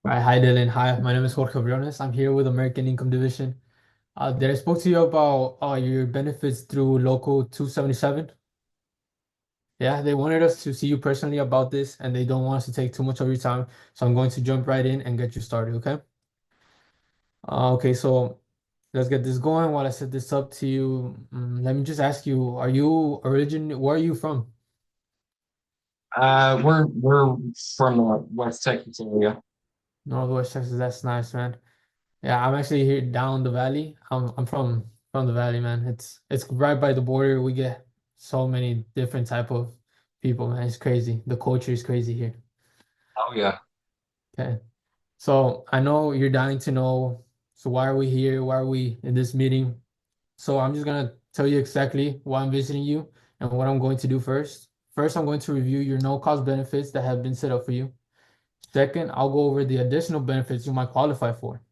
All right, hi Dylan. Hi, my name is Jorge Briones. I'm here with American Income Division. Did I spoke to you about your benefits through Local 277? Yeah, they wanted us to see you personally about this, and they don't want us to take too much of your time. So I'm going to jump right in and get you started, okay? Okay, so let's get this going. While I set this up to you, let me just ask you, where are you from? We're from the West Texas area. Northwest Texas. That's nice, man. Yeah, I'm actually here down the valley. I'm from the valley, man. It's right by the border. We get so many different type of people, man. It's crazy. The culture is crazy here. Oh yeah. Okay. So I know you're dying to know. So why are we here? Why are we in this meeting? So I'm just gonna tell you exactly why I'm visiting you and what I'm going to do first. First, I'm going to review your no-cost benefits that have been set up for you. Second, I'll go over the additional benefits you might qualify for.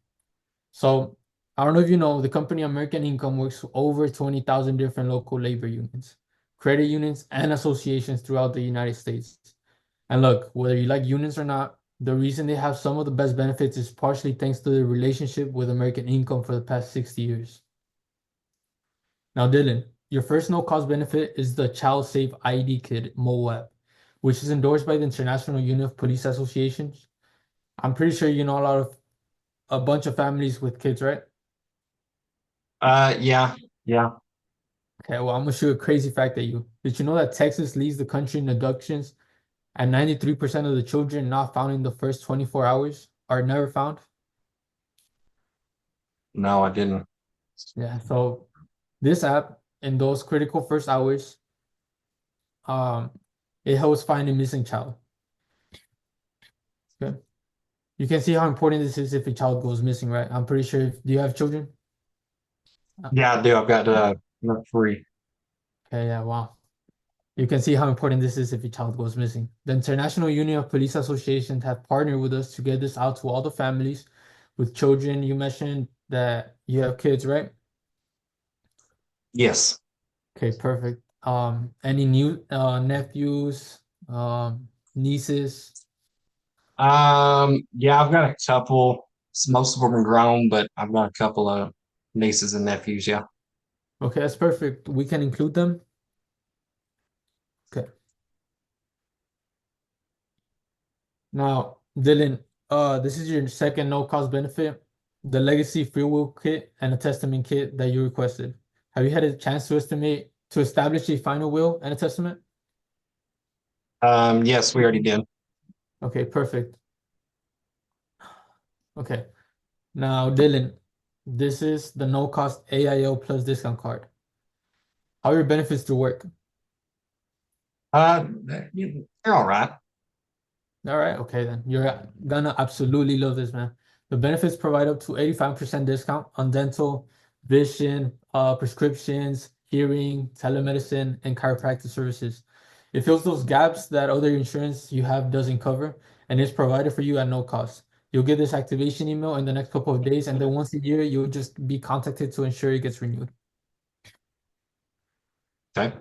So I don't know if you know, the company American Income works with over 20,000 different local labor unions, credit unions, and associations throughout the United States. And look, whether you like unions or not, the reason they have some of the best benefits is partially thanks to their relationship with American Income for the past 60 years. Now, Dylan, your first no-cost benefit is the Child Safe ID Kit mobile app, which is endorsed by the International Union of Police Associations. I'm pretty sure you know a bunch of families with kids, right? Yeah, yeah. Okay, well, I'm gonna show you a crazy fact at you. Did you know that Texas leads the country in abductions and 93% of the children not found in the first 24 hours are never found? No, I didn't. Yeah, so this app in those critical first hours, um, it helps find a missing child. Okay. You can see how important this is if a child goes missing, right? I'm pretty sure do you have children? Yeah, I do. I've got enough free. Okay, yeah, wow. You can see how important this is if a child goes missing. The International Union of Police Associations have partnered with us to get this out to all the families with children. You mentioned that you have kids, right? Yes. Okay, perfect. Any new nephews, nieces? Yeah, I've got a couple. Most of them are grown, but I've got a couple of nieces and nephews. Yeah. Okay, that's perfect. We can include them. Okay. Now, Dylan, this is your second no-cost benefit, the Legacy Free Will Kit and a Testament Kit that you requested. Have you had a chance to establish a final will and a testament? Yes, we already did. Okay, perfect. Okay. Now, Dylan, this is the no-cost AIO plus discount card. How are your benefits to work? Uh, they're all right. All right, okay then. You're gonna absolutely love this, man. The benefits provide up to 85% discount on dental, vision, prescriptions, hearing, telemedicine, and chiropractic services. It fills those gaps that other insurance you have doesn't cover, and it's provided for you at no cost. You'll get this activation email in the next couple of days, and then once a year, you'll just be contacted to ensure it gets renewed. Okay.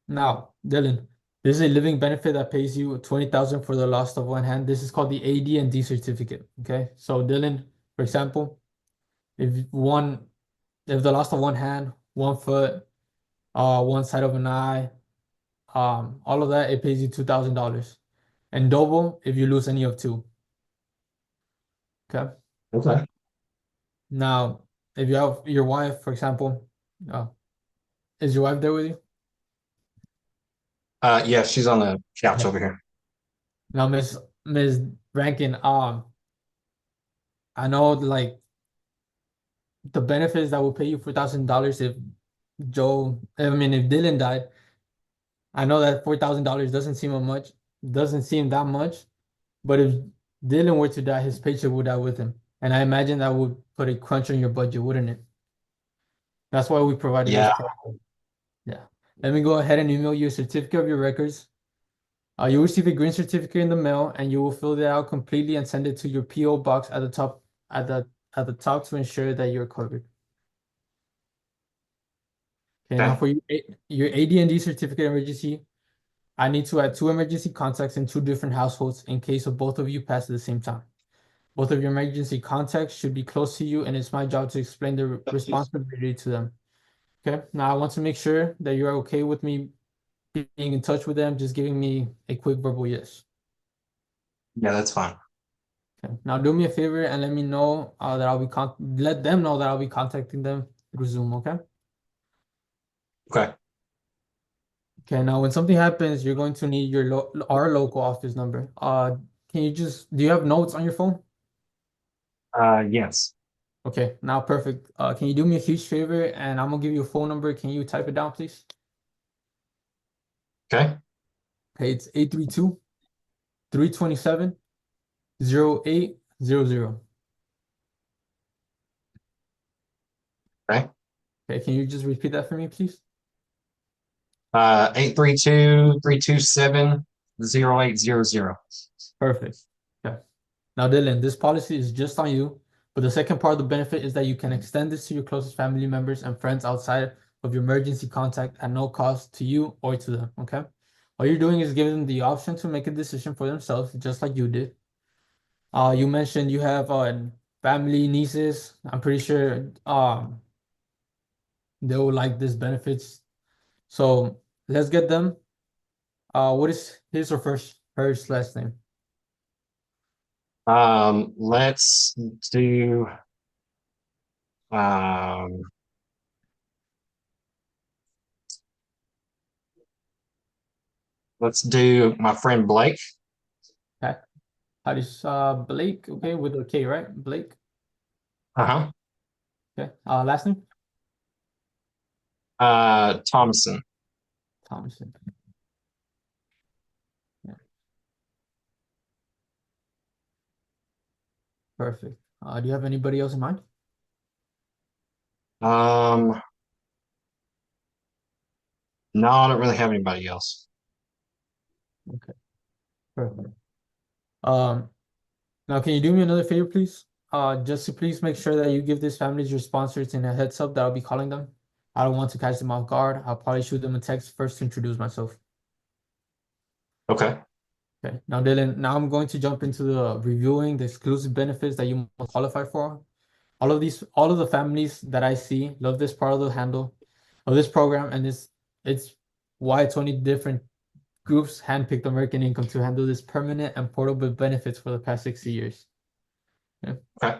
Now, Dylan, this is a living benefit that pays you 20,000 for the loss of one hand. This is called the AD&D certificate. Okay. So Dylan, for example, if one if the loss of one hand, one foot, one side of an eye, all of that, it pays you $2,000. And double if you lose any of two. Okay. Okay. Now, if you have your wife, for example, uh, is your wife there with you? Yeah, she's on the couch Yeah. over here. Now, Miss Rankin, I know like the benefits that will pay you $4,000 if if Dylan died. I know that $4,000 doesn't seem that much, but if Dylan were to die, his paycheck would die with him. And I imagine that would put a crunch on your budget, wouldn't it? That's why we provided this Yeah. program. Yeah. Let me go ahead and email you a certificate of your records. You'll receive a green certificate in the mail, and you will fill that out completely and send it to your PO box at the at the top to ensure that you're covered. Okay, now Okay. for your AD&D certificate emergency, I need to add two emergency contacts in two different households in case of both of you pass at the same time. Both of your emergency contacts should be close to you, and it's my job to explain the responsibility to them. Okay. Now I want to make sure that you're okay with me being in touch with them, just giving me a quick verbal yes. Yeah, that's fine. Okay. Now do me a favor and let me know that let them know that I'll be contacting them through Zoom. Okay. Okay. Okay. Now when something happens, you're going to need our local office number. Can you do you have notes on your phone? Yes. Okay. Now perfect. Can you do me a huge favor and I'm gonna give you a phone number. Can you type it down, please? Okay. Okay. It's 832-327-0800. Okay. Okay. Can you just repeat that for me, please? 832-327-0800. Perfect. Okay. Now, Dylan, this policy is just on you, but the second part of the benefit is that you can extend this to your closest family members and friends outside of your emergency contact at no cost to you or to them. Okay. All you're doing is giving them the option to make a decision for themselves, just like you did. You mentioned you have family nieces. I'm pretty sure they will like this benefits. So let's get them. What is his or hers last name? Let's do um let's do my friend Blake. Okay. How does Blake? Okay, with a K, right? Blake. Uh-huh. Okay. Last name? Thomason. Thompson. Yeah, perfect. Do you have anybody else in mind? Um, no, I don't really have anybody else. Okay, perfect. Um, Now can you do me another favor, please? Just to please make sure that you give these families your sponsors in a heads up that I'll be calling them. I don't want to catch them off guard. I'll probably shoot them a text first to introduce myself. Okay. Okay. Now, Dylan, now I'm going to jump into the reviewing the exclusive benefits that you must qualify for. All of the families that I see love this part of the handle of this program, and it's why 20 different groups handpicked American Income to handle this permanent and portable benefits for the past 60 years. Yeah. Okay.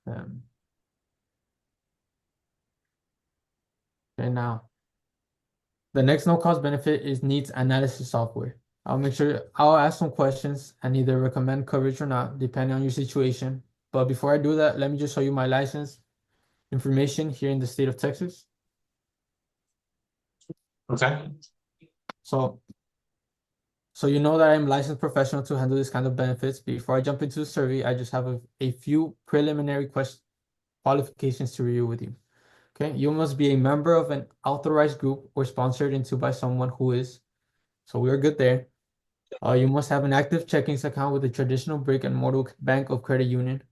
Um, and now the next no cost benefit is needs analysis software. I'll ask some questions and either recommend coverage or not, depending on your situation. But before I do that, let me just show you my license information here in the state of Texas. Okay. So So you know that I'm licensed professional to handle this kind of benefits. Before I jump into the survey, I just have a few preliminary qualifications to review with you. Okay, you must be a member of an authorized group or sponsored into by someone who is. So we are good there. You must have an active checkings account with a traditional brick and mortar bank of credit union.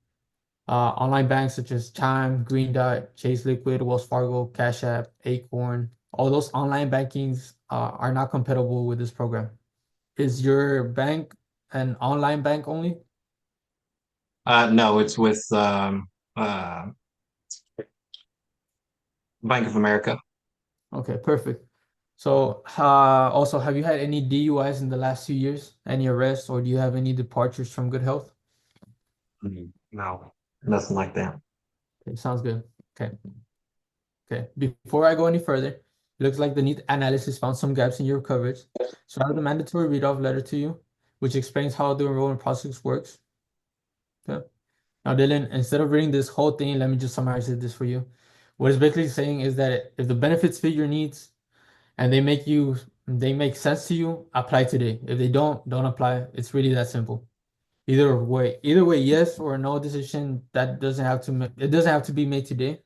Online banks such as Chime, Green Dot, Chase Liquid, Wells Fargo, Cash App, Acorn. All those online bankings are not compatible with this program. Is your bank an online bank only? No, it's with Bank of America. Okay, perfect. So, also, have you had any DUIs in the last 2 years? Any arrests, or do you have any departures from good health? No, nothing like that. Okay, sounds good. Okay, okay. Before I go any further, it looks like the need analysis found some gaps in your coverage. So I have the mandatory read-off letter to you, which explains how the enrollment process works. Okay. Now, Dylan, instead of reading this whole thing, let me just summarize this for you. What it's basically saying is that if the benefits fit your needs, and they make sense to you, apply today. If they don't apply. It's really that simple. Either way, yes or no decision that it doesn't have to be made today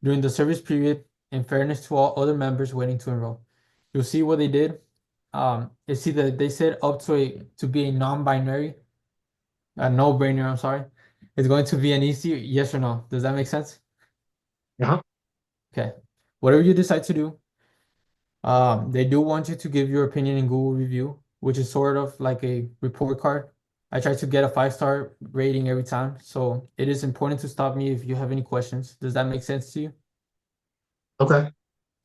during the service period. In fairness to all other members waiting to enroll, you'll see what they did. It's either they said up to be a non-binary, a no-brainer. I'm sorry. It's going to be an easy yes or no. Does that make sense? Uh-huh. Okay. Whatever you decide to do, they do want you to give your opinion in Google review, which is sort of like a report card. I try to get a 5-star rating every time, so it is important to stop me if you have any questions. Does that make sense to you? Okay.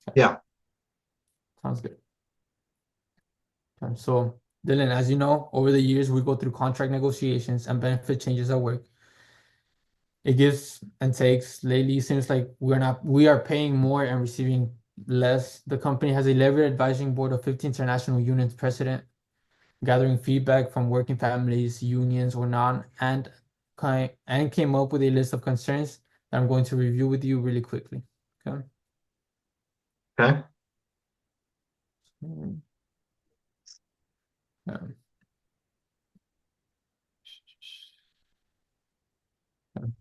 Okay, Yeah. sounds good. Okay, so Dylan, as you know, over the years we go through contract negotiations and benefit changes at work. It gives and takes. Lately, it seems like we are paying more and receiving less. The company has a labor advising board of 50 international unions president, gathering feedback from working families, unions, or non, and came up with a list of concerns that I'm going to review with you really quickly. Okay. Okay. Mm, um, um,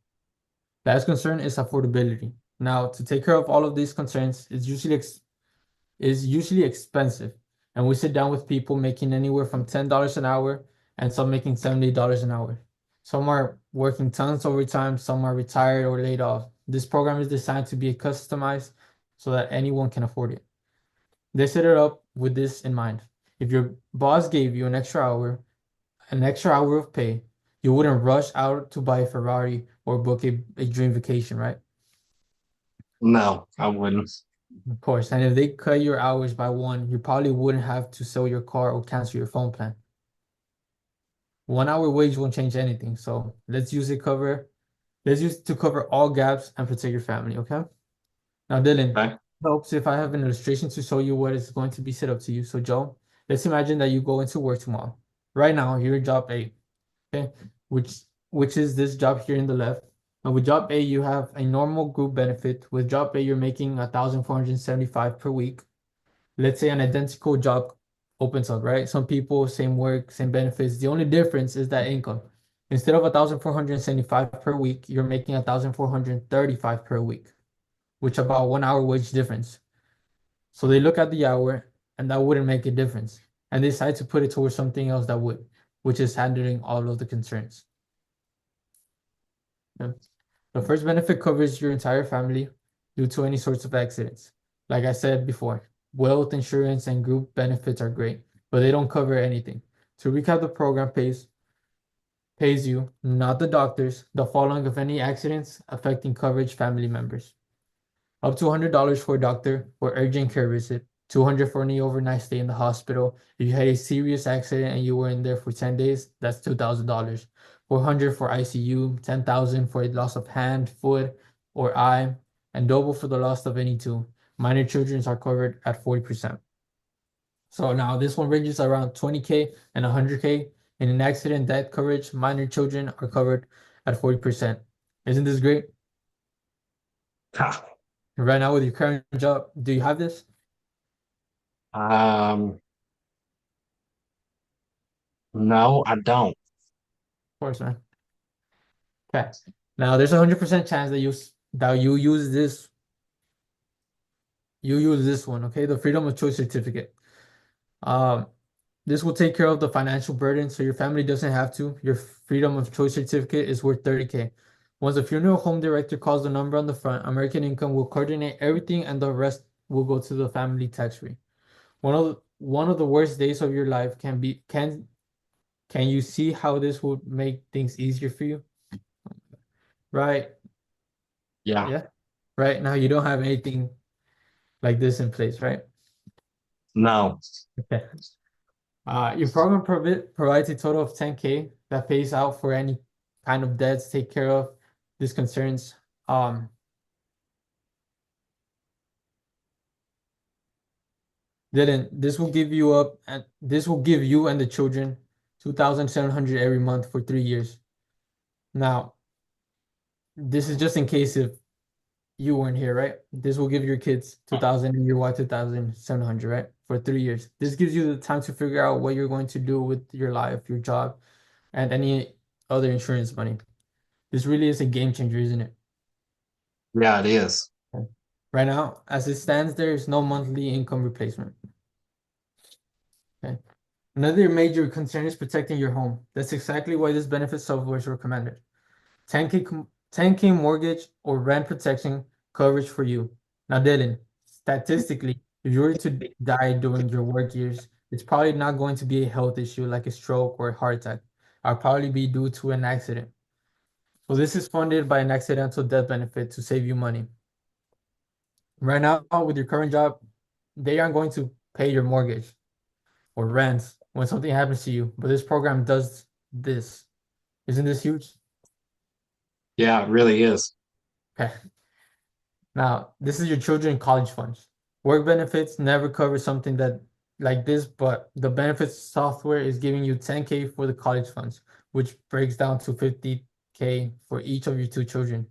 Last concern is affordability. Now, to take care of all of these concerns is usually expensive, and we sit down with people making anywhere from $10 an hour and some making $70 an hour. Some are working tons overtime, some are retired or laid off. This program is designed to be customized so that anyone can afford it. They set it up with this in mind. If your boss gave you an extra hour of pay, you wouldn't rush out to buy a Ferrari or book a dream vacation, right? No, I wouldn't. Of course. And if they cut your hours by one, you probably wouldn't have to sell your car or cancel your phone plan. 1 hour wage won't change anything. So let's use it to cover all gaps and protect your family. Okay. Now, Dylan, Okay. helps if I have an illustration to show you what is going to be set up to you. So, Joe, let's imagine that you go into work tomorrow. Right now, you're in job A, okay, which is this job here in the left. And with job A, you have a normal group benefit. With job A, you're making 1,475 per week. Let's say an identical job opens up, right? Some people, same work, same benefits. The only difference is that income. Instead of 1,475 per week, you're making 1,435 per week, which about 1 hour wage difference. So they look at the hour and that wouldn't make a difference. And they decide to put it towards something else that would, which is handling all of the concerns. Yeah. The first benefit covers your entire family due to any sorts of accidents. Like I said before, wealth insurance and group benefits are great, but they don't cover anything. To recap, the program pays you, not the doctors, the following of any accidents affecting coverage family members. Up to $100 for a doctor or urgent care visit, 200 for any overnight stay in the hospital. If you had a serious accident and you were in there for 10 days, that's $2,000. 400 for ICU, 10,000 for a loss of hand, foot, or eye, and double for the loss of any two. Minor children are covered at 40%. So now this one ranges around 20K and 100K. In an accident, death coverage, minor children are covered at 40%. Isn't this great? Ha. Right now with your current job, do you have this? Um, no, I don't. Of course, man. Okay. Now there's 100% chance that you use this one, okay? The freedom of choice certificate. Um, this will take care of the financial burden so your family doesn't have to. Your freedom of choice certificate is worth 30K. Once the funeral home director calls the number on the front, American Income will coordinate everything and the rest will go to the family tax free. One of the worst days of your life can you see how this would make things easier for you? Right. Yeah. Yeah. Right now you don't have anything like this in place, right? No. Okay. Your program provides a total of 10K that pays out for any kind of debts, take care of these concerns. Um, Dylan, this will give you and the children 2,700 every month for 3 years. Now, this is just in case if you weren't here, right? This will give your kids 2,000 and your wife 2,700, right? For 3 years. This gives you the time to figure out what you're going to do with your life, your job, and any other insurance money. This really is a game changer, isn't it? Yeah, it is. Okay. Right now, as it stands, there is no monthly income replacement. Okay. Another major concern is protecting your home. That's exactly why this benefit software is recommended. 10K mortgage or rent protection coverage for you. Now, Dylan, statistically, if you were to die during your work years, it's probably not going to be a health issue like a stroke or a heart attack. It'll probably be due to an accident. So this is funded by an accidental death benefit to save you money. Right now, with your current job, they aren't going to pay your mortgage or rent when something happens to you, but this program does this. Isn't this huge? Yeah, it really is. Okay. Now, this is your children college funds. Work benefits never cover something that like this, but the benefits software is giving you 10K for the college funds, which breaks down to 50K for each of your two children.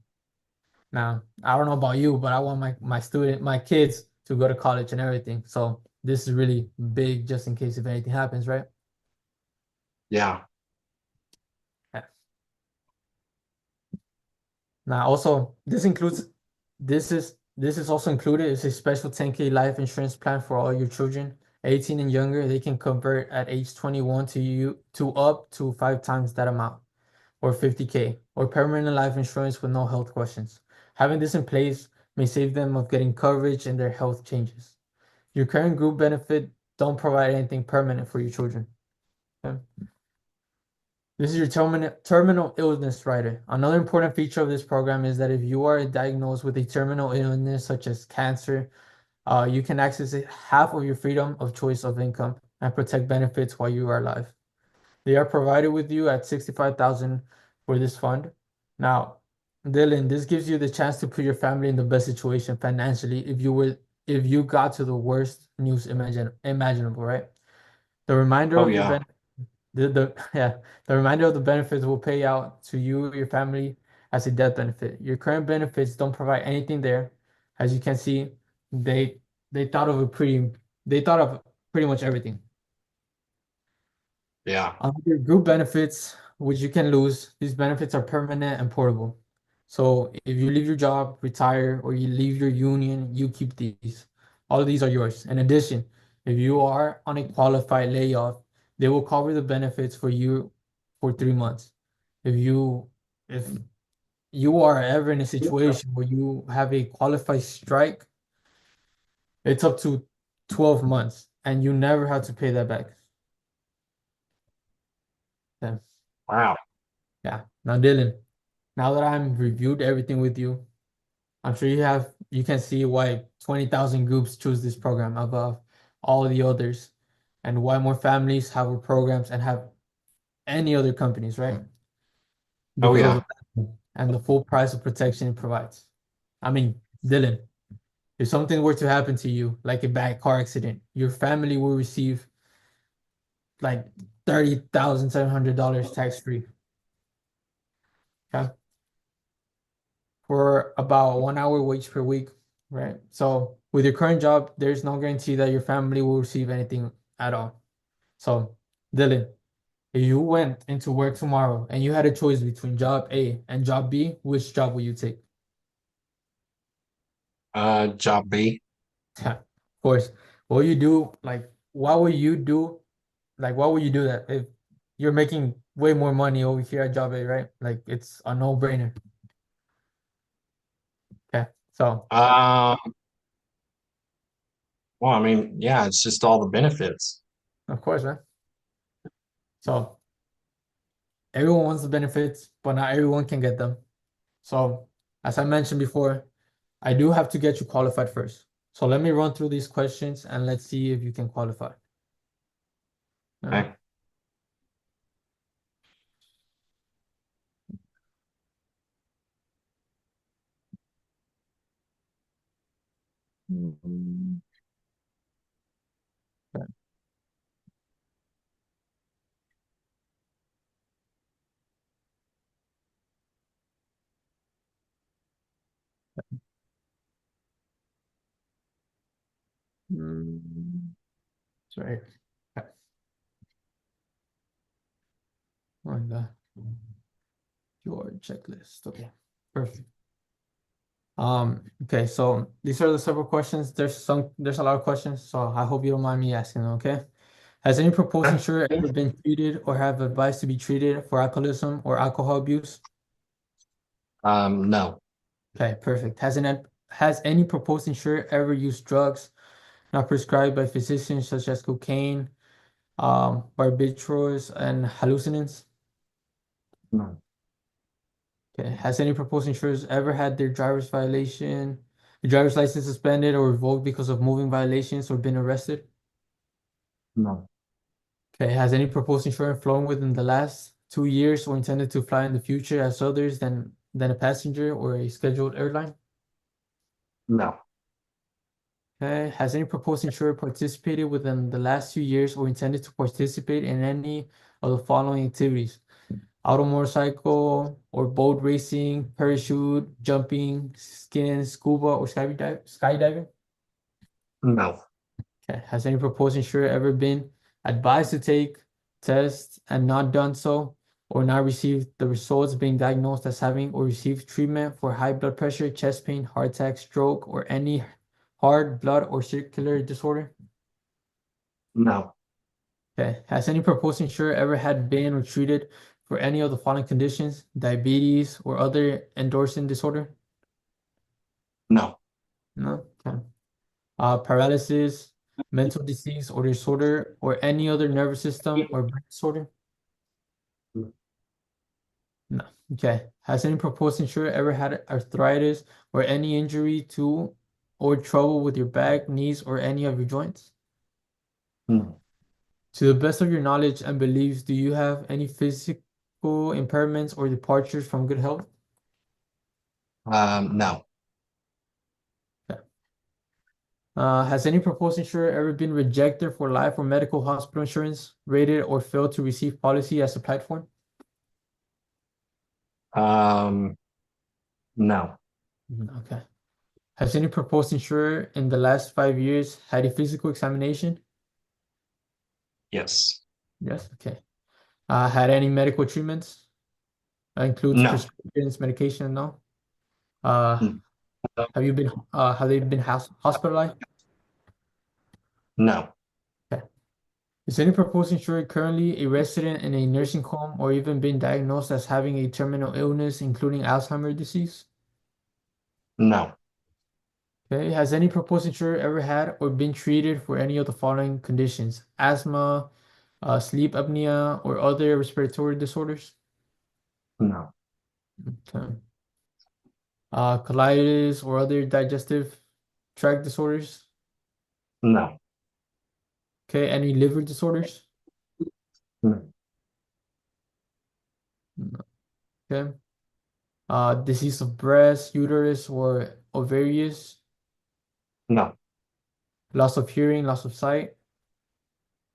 Now, I don't know about you, but I want my kids to go to college and everything. So this is really big just in case if anything happens, right? Yeah. Yeah. Now, also, this is also included. It's a special 10K life insurance plan for all your children, 18 and younger. They can convert at age 21 to up to 5 times that amount, or 50K, or permanent life insurance with no health questions. Having this in place may save them of getting coverage and their health changes. Your current group benefit don't provide anything permanent for your children. Okay? This is your terminal illness rider. Another important feature of this program is that if you are diagnosed with a terminal illness such as cancer, you can access half of your freedom of choice of income and protect benefits while you are alive. They are provided with you at 65,000 for this fund. Now, Dylan, this gives you the chance to put your family in the best situation financially if you got to the worst news imaginable, right? The reminder Oh of your yeah. benefit yeah, the remainder of the benefits will pay out to you or your family as a death benefit. Your current benefits don't provide anything there. As you can see, they they thought of a pretty they thought of pretty much everything. Yeah. Under group benefits, which you can lose, these benefits are permanent and portable. So if you leave your job, retire, or you leave your union, you keep these. All of these are yours. In addition, if you are on a qualified layoff, they will cover the benefits for you for 3 months. If you if you are ever in a situation where you have a qualified strike, it's up to 12 months and you never have to pay that back. Yeah. Wow. Yeah. Now, Dylan, now that I'm reviewed everything with you, I'm sure you can see why 20,000 groups choose this program above all the others and why more families have our programs and have any other companies, right? Oh Because of yeah. the and the full price of protection it provides. I mean, Dylan, if something were to happen to you, like a bad car accident, your family will receive like $30,700 tax free. Okay? For about 1 hour wage per week, right? So with your current job, there's no guarantee that your family will receive anything at all. So, Dylan, if you went into work tomorrow and you had a choice between job A and job B, which job would you take? Job B. Of course. What you do, like, what would you do? Like, what would you do that if you're making way more money over here at job A, right? Like, it's a no-brainer. Okay. So, Uh, well, I mean, yeah, it's just all the benefits. of course, man. So, everyone wants the benefits, but not everyone can get them. So, as I mentioned before, I do have to get you qualified first. So let me run through these questions and let's see if you can qualify. Uh, Okay. mm, okay. Mm, Sorry. Okay. On your checklist. Okay. Perfect. Okay, so these are the several questions. There's a lot of questions, so I hope you don't mind me asking them, okay? Has any proposed Okay. insurer ever been treated or have advised to be treated for alcoholism or alcohol abuse? No. Okay, perfect. Has an Has any proposed insurer ever used drugs not prescribed by physicians such as cocaine, barbiturates, and hallucinants? No. Okay. Has any proposed insurers ever had their driver's license suspended or revoked because of moving violations or been arrested? No. Okay. Has any proposed insurer flown within the last 2 years or intended to fly in the future as others than a passenger or a scheduled airline? No. Okay. Has any proposed insurer participated within the last 2 years or intended to participate in any of the following activities? Auto motorcycle or boat racing, parachute, jumping, skiing, scuba, or skydiving? No. Okay. Has any proposed insurer ever been advised to take tests and not done so, or not received the results, being diagnosed as having or received treatment for high blood pressure, chest pain, heart attack, stroke, or any heart, blood, or circular disorder? No. Okay. Has any proposed insurer ever had been or treated for any of the following conditions, diabetes or other endorsing disorder? No. No. Okay. Paralysis, mental disease or disorder, or any other nervous system or brain disorder? No. Okay. Has any proposed insurer ever had arthritis or any injury to or trouble with your back, knees, or any of your joints? No. To the best of your knowledge and beliefs, do you have any physical impairments or departures from good health? No. Okay. Has any proposed insurer ever been rejected for life or medical hospital insurance, rated or failed to receive policy as applied for? Um, no. Okay. Has any proposed insurer in the last 5 years had a physical examination? Yes. Yes. Okay. Had any medical treatments? That includes No. prescriptions, medication, no? Uh, Mm. have they been hospitalized? No. Okay. Is any proposed insurer currently a resident in a nursing home or even been diagnosed as having a terminal illness, including Alzheimer's disease? No. Okay. Has any proposed insurer ever had or been treated for any of the following conditions? Asthma, sleep apnea, or other respiratory disorders? No. Okay. Colitis or other digestive tract disorders? No. Okay. Any liver disorders? No. No. Okay. Disease of breast, uterus, or ovaries? No. Loss of hearing, loss of sight?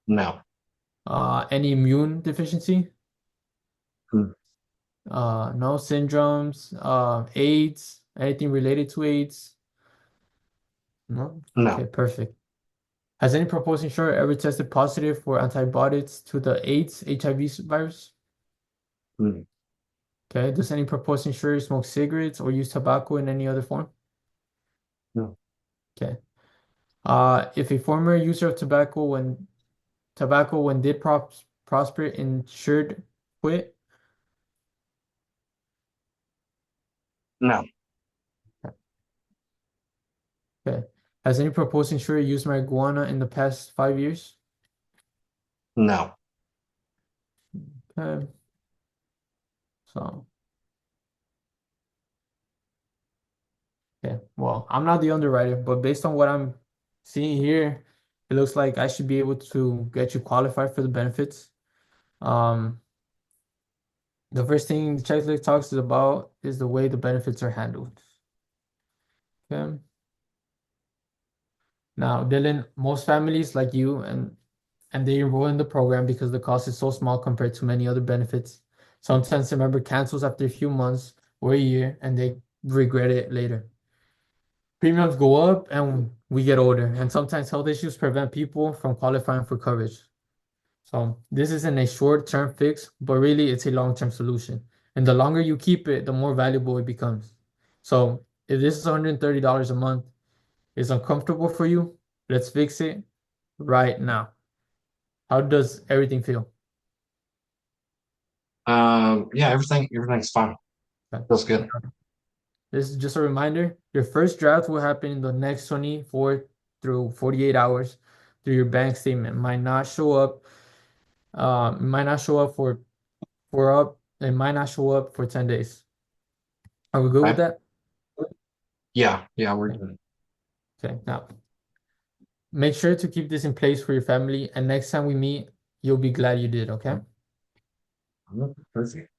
No. Any immune deficiency? Mm. No syndromes, AIDS, anything related to AIDS? No? Okay, No. perfect. Has any proposed insurer ever tested positive for antibodies to the AIDS, HIV virus? Mm. Okay. Does any proposed insurer smoke cigarettes or use tobacco in any other form? No. Okay. If a former user of tobacco when did prosper insured quit? No. Okay. Has any proposed insurer used marijuana in the past 5 years? No. Okay. So, okay. Well, I'm not the underwriter, but based on what I'm seeing here, it looks like I should be able to get you qualified for the benefits. Um, the first thing the checklist talks about is the way the benefits are handled. Okay. Now, Dylan, most families like you and they enroll in the program because the cost is so small compared to many other benefits. Sometimes a member cancels after a few months or a year and they regret it later. Premiums go up and we get older, and sometimes health issues prevent people from qualifying for coverage. So this isn't a short-term fix, but really it's a long-term solution. And the longer you keep it, the more valuable it becomes. So if this is $130 a month, is uncomfortable for you, let's fix it right now. How does everything feel? Yeah, everything's fine. Okay. Feels good. This is just a reminder. Your first draft will happen in the next 24 through 48 hours through your bank statement. Might not show up. It might not show up for up. It might not show up for 10 days. Are we good with Okay. that? Yeah, yeah, we're Okay. good. Okay. Now, make sure to keep this in place for your family, and next time we meet, you'll be glad you did. Okay. Perfect.